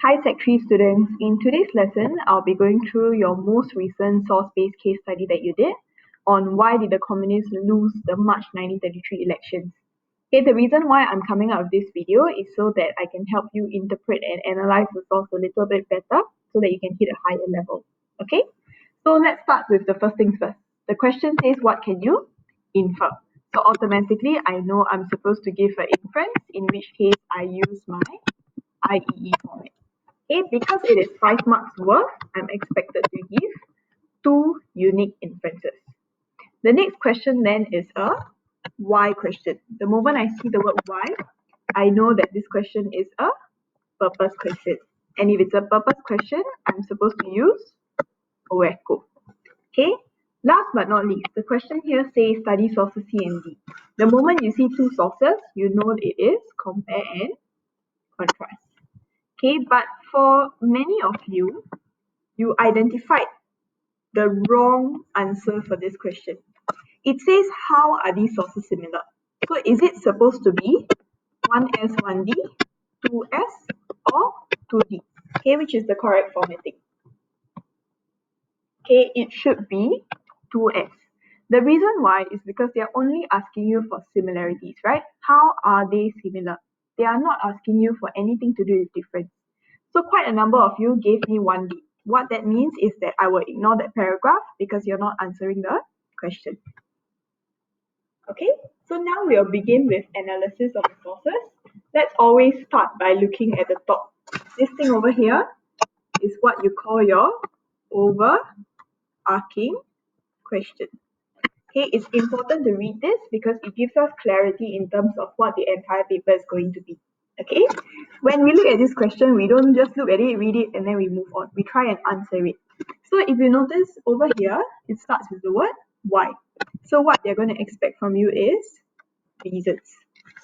Hi Sec 3 students, in today's lesson, I'll be going through your most recent source-based case study that you did on why did the communists lose the March 1933 elections. Okay, the reason why I'm coming out of this video is so that I can help you interpret and analyze the source a little bit better so that you can hit a higher level. Okay, so let's start with the first things first. The question says, what can you infer? So automatically, I know I'm supposed to give an inference, in which case I use my IEE format. Okay, because it is 5 marks worth, I'm expected to give 2 unique inferences. The next question then is a why question. The moment I see the word why, I know that this question is a purpose question. And if it's a purpose question, I'm supposed to use OECO. Okay, last but not least, the question here says study sources C and D. The moment you see 2 sources, you know it is compare and contrast. Okay, but for many of you, you identified the wrong answer for this question. It says, how are these sources similar? So is it supposed to be 1S, 1D, 2S, or 2D? Okay, which is the correct formatting? Okay, it should be 2S. The reason why is because they are only asking you for similarities, right? How are they similar? They are not asking you for anything to do with difference. So quite a number of you gave me 1D. What that means is that I will ignore that paragraph because you're not answering the question. Okay, so now we'll begin with analysis of the sources. Let's always start by looking at the top. This thing over here is what you call your overarching question. Okay, it's important to read this because it gives us clarity in terms of what the entire paper is going to be. Okay, when we look at this question, we don't just look at it, read it, and then we move on. We try and answer it. So if you notice over here, it starts with the word why. So what they're going to expect from you is reasons.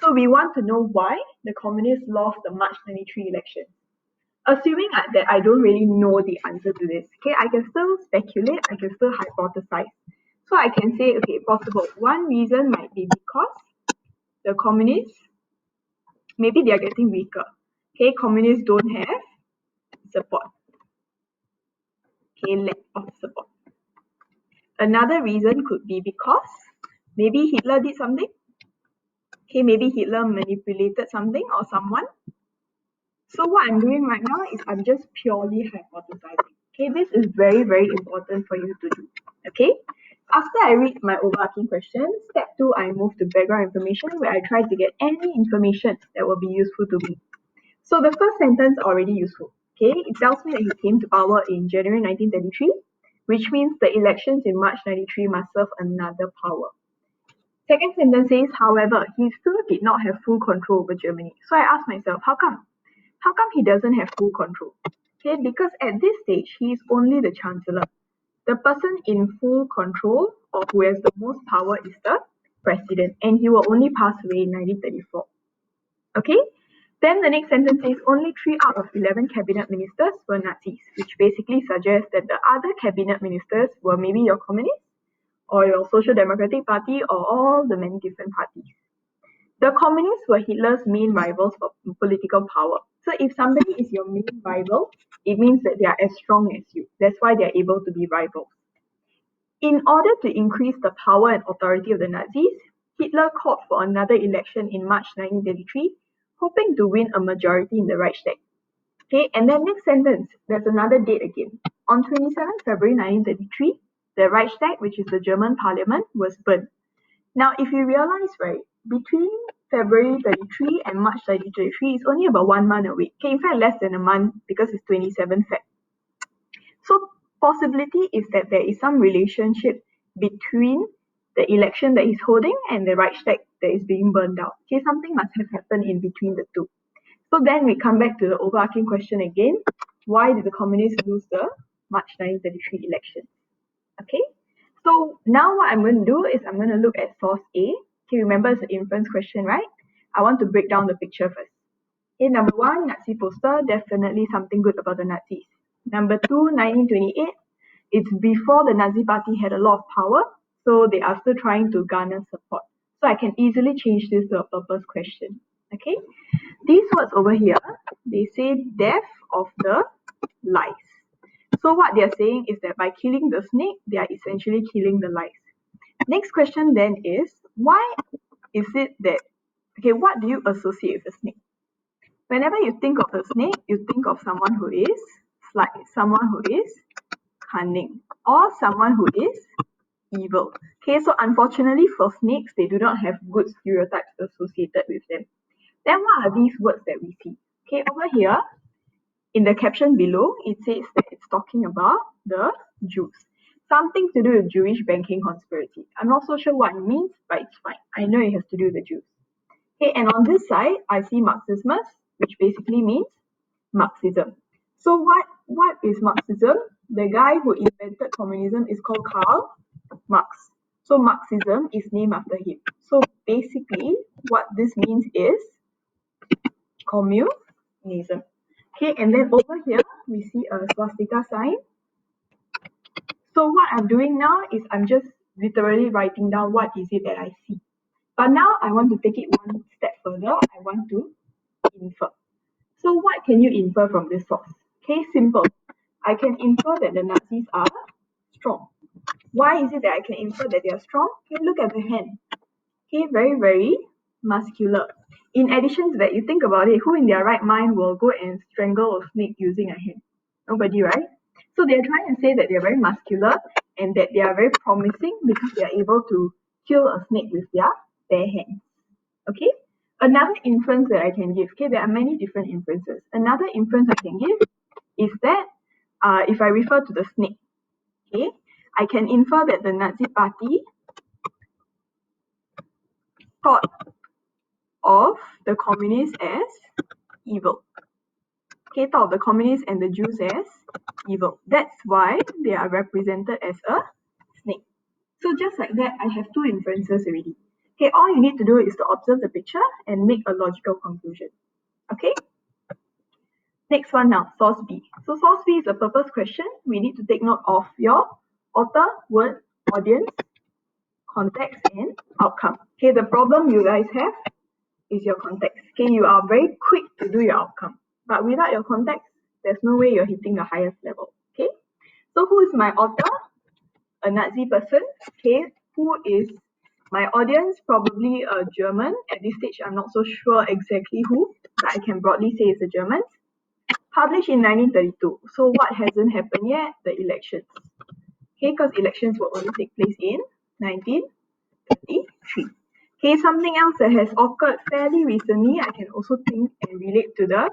So we want to know why the communists lost the March 93 election. Assuming that I don't really know the answer to this, okay, I can still speculate, I can still hypothesize. So I can say, okay, possible. One reason might be because the communists, maybe they are getting weaker. Okay, communists don't have support. Okay, lack of support. Another reason could be because maybe Hitler did something. Okay, maybe Hitler manipulated something or someone. So what I'm doing right now is I'm just purely hypothesizing. Okay, this is very, very important for you to do. Okay, after I read my overarching question, step 2, I move to background information where I try to get any information that will be useful to me. So the first sentence already useful. Okay, it tells me that he came to power in January 1933, which means the elections in March 93 must serve another power. Second sentence says, however, he still did not have full control over Germany. So I asked myself, how come? How come he doesn't have full control? Okay, because at this stage, he is only the chancellor. The person in full control or who has the most power is the president, and he will only pass away in 1934. Okay, then the next sentence says only 3 out of 11 cabinet ministers were Nazis, which basically suggests that the other cabinet ministers were maybe your communists or your Social Democratic Party or all the many different parties. The communists were Hitler's main rivals for political power. So if somebody is your main rival, it means that they are as strong as you. That's why they are able to be rivals. In order to increase the power and authority of the Nazis, Hitler called for another election in March 1933, hoping to win a majority in the Reichstag. Okay, and then next sentence, there's another date again. On 27 February 1933, the Reichstag, which is the German parliament, was burned. Now, if you realize, right, between February 33 and March 1933 is only about 1 month away. Okay, in fact, less than a month because it's 27 Feb. So, possibility is that there is some relationship between the election that he's holding and the Reichstag that is being burned out. Okay, something must have happened in between the two. So then we come back to the overarching question again. Why did the communists lose the March 1933 election? Okay. So now what I'm going to do is I'm going to look at source A. Okay, remember it's an inference question, right? I want to break down the picture first. Okay, number 1, Nazi poster, definitely something good about the Nazis. Number 2, 1928, it's before the Nazi party had a lot of power, so they are still trying to garner support. So I can easily change this to a purpose question. Okay, these words over here, they say death of the lice. So what they're saying is that by killing the snake, they are essentially killing the lice. Next question then is, why is it that, okay, what do you associate with a snake? Whenever you think of a snake, you think of someone who is sly, someone who is cunning, or someone who is evil. Okay, so unfortunately for snakes, they do not have good stereotypes associated with them. Then what are these words that we see? Okay, over here, in the caption below, it says that it's talking about the Jews. Something to do with Jewish banking conspiracy. I'm not so sure what it means, but it's fine. I know it has to do with the Jews. Okay, and on this side, I see Marxismus, which basically means Marxism. So what is Marxism? The guy who invented communism is called Karl Marx. So Marxism is named after him. So basically, what this means is communism. Okay, and then over here, we see a swastika sign. So what I'm doing now is I'm just literally writing down what is it that I see. But now I want to take it one step further. I want to infer. So what can you infer from this source? Okay, simple. I can infer that the Nazis are strong. Why is it that I can infer that they are strong? Okay, look at the hand. Okay, very, very muscular. In addition to that, you think about it, who in their right mind will go and strangle a snake using a hand? Nobody, right? So they're trying to say that they're very muscular and that they are very promising because they are able to kill a snake with their bare hands. Okay? Another inference that I can give, okay, there are many different inferences. Another inference I can give is that if I refer to the snake, okay, I can infer that the Nazi party thought of the communists as evil. Okay, thought of the communists and the Jews as evil. That's why they are represented as a snake. So just like that, I have two inferences already. Okay, all you need to do is to observe the picture and make a logical conclusion. Okay? Next one now, source B. So source B is a purpose question. We need to take note of your author, word, audience, context, and outcome. Okay, the problem you guys have is your context. Okay, you are very quick to do your outcome, but without your context, there's no way you're hitting the highest level. Okay, so who is my author? A Nazi person. Okay, who is my audience? Probably a German. At this stage, I'm not so sure exactly who, but I can broadly say it's a German. Published in 1932. So what hasn't happened yet? The elections. Okay, because elections will only take place in 1933. Okay, something else that has occurred fairly recently, I can also think and relate to the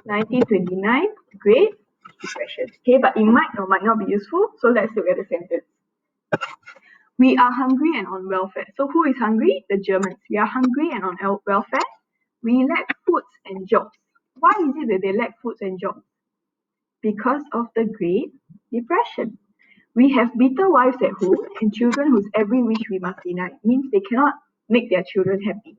1929 Great Depression. Okay, but it might or might not be useful. So let's look at the sentence. We are hungry and on welfare. So who is hungry? The Germans. We are hungry and on welfare. We lack foods and jobs. Why is it that they lack foods and jobs? Because of the Great Depression. We have bitter wives at home and children whose every wish we must deny. It means they cannot make their children happy.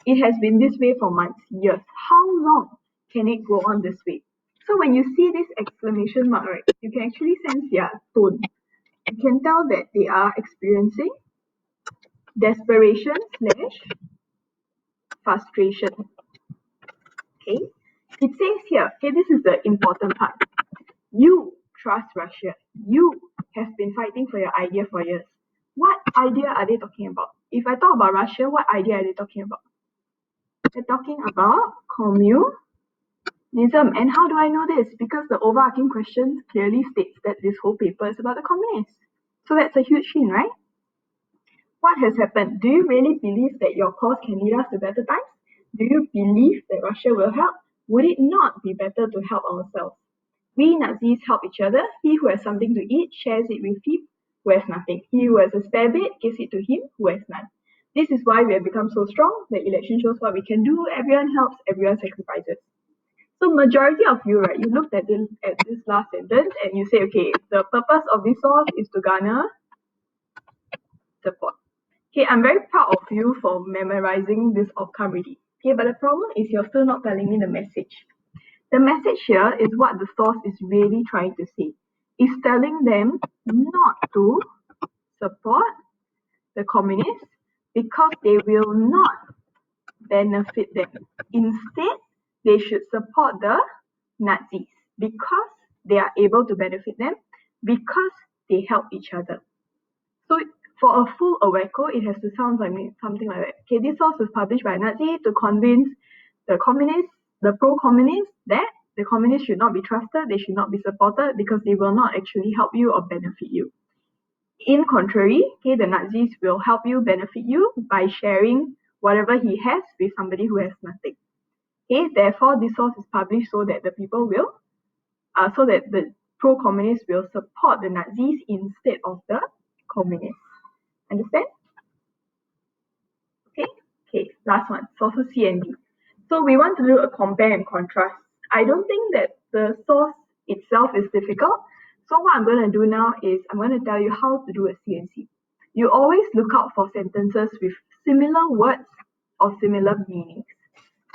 It has been this way for months, years. How long can it go on this way? So when you see this exclamation mark, right, you can actually sense their tone. You can tell that they are experiencing desperation / frustration. Okay, it says here, okay, this is the important part. You trust Russia. You have been fighting for your idea for years. What idea are they talking about? If I talk about Russia, what idea are they talking about? They're talking about communism. And how do I know this? Because the overarching question clearly states that this whole paper is about the communists. So that's a huge hint, right? What has happened? Do you really believe that your cause can lead us to better times? Do you believe that Russia will help? Would it not be better to help ourselves? We Nazis help each other. He who has something to eat shares it with him who has nothing. He who has a spare bed gives it to him who has none. This is why we have become so strong. The election shows what we can do. Everyone helps, everyone sacrifices. So majority of you, right, you looked at this last sentence and you say, okay, the purpose of this source is to garner support. Okay, I'm very proud of you for memorizing this outcome already. Okay, but the problem is you're still not telling me the message. The message here is what the source is really trying to say. It's telling them not to support the communists because they will not benefit them. Instead, they should support the Nazis because they are able to benefit them, because they help each other. So for a full Aweko, it has to sound like something like that. Okay, this source was published by a Nazi to convince the communists, the pro-communists, that the communists should not be trusted, they should not be supported because they will not actually help you or benefit you. In contrary, okay, the Nazis will help you, benefit you by sharing whatever he has with somebody who has nothing. Okay, therefore, this source is published so that the people will, so that the pro-communists will support the Nazis instead of the communists. Understand? Okay, last one, sources C and D. So we want to do a compare and contrast. I don't think that the source itself is difficult. So what I'm going to do now is I'm going to tell you how to do a C and C. You always look out for sentences with similar words or similar meanings.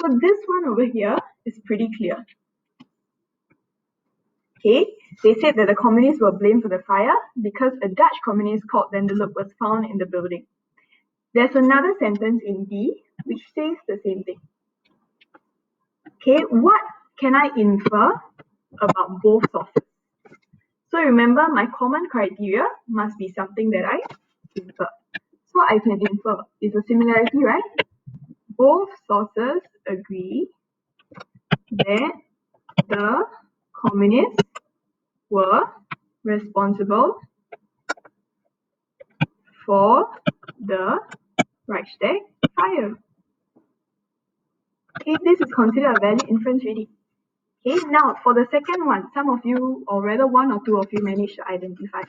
So this one over here is pretty clear. Okay, they said that the communists were blamed for the fire because a Dutch communist called Vanderlip was found in the building. There's another sentence in D which says the same thing. Okay, what can I infer about both sources? So remember, my common criteria must be something that I infer. So I can infer is a similarity, right? Both sources agree that the communists were responsible for the Reichstag fire. Okay, this is considered a valid inference already. Okay, now for the second one, some of you, or rather one or two of you, managed to identify.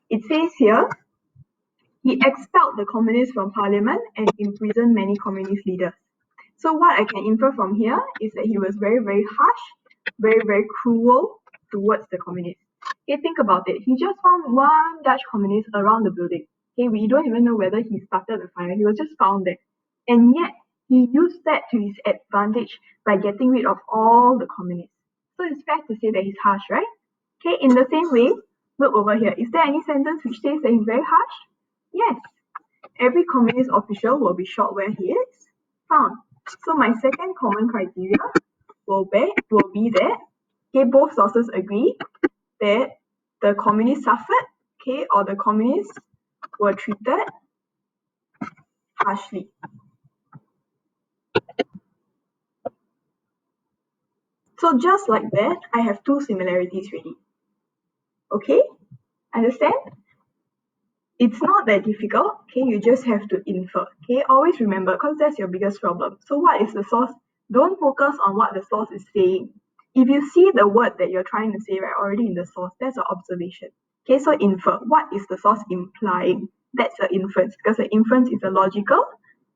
It says here, he expelled the communists from parliament and imprisoned many communist leaders. So what I can infer from here is that he was very, very harsh, very, very cruel towards the communists. Okay, think about it. He just found one Dutch communist around the building. Okay, we don't even know whether he started the fire. He was just found there. And yet, he used that to his advantage by getting rid of all the communists. So it's fair to say that he's harsh, right? Okay, in the same way, look over here. Is there any sentence which says that he's very harsh? Yes. Every communist official will be shot where he is found. So my second common criteria will be that, okay, both sources agree that the communists suffered, okay, or the communists were treated harshly. So just like that, I have two similarities already. Okay, understand? It's not that difficult, okay, you just have to infer, okay, always remember, because that's your biggest problem. So what is the source? Don't focus on what the source is saying. If you see the word that you're trying to say, right, already in the source, that's an observation. Okay, so infer, what is the source implying? That's an inference, because the inference is a logical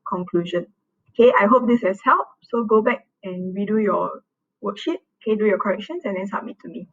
conclusion. Okay, I hope this has helped. So go back and redo your worksheet, okay, do your corrections and then submit to me.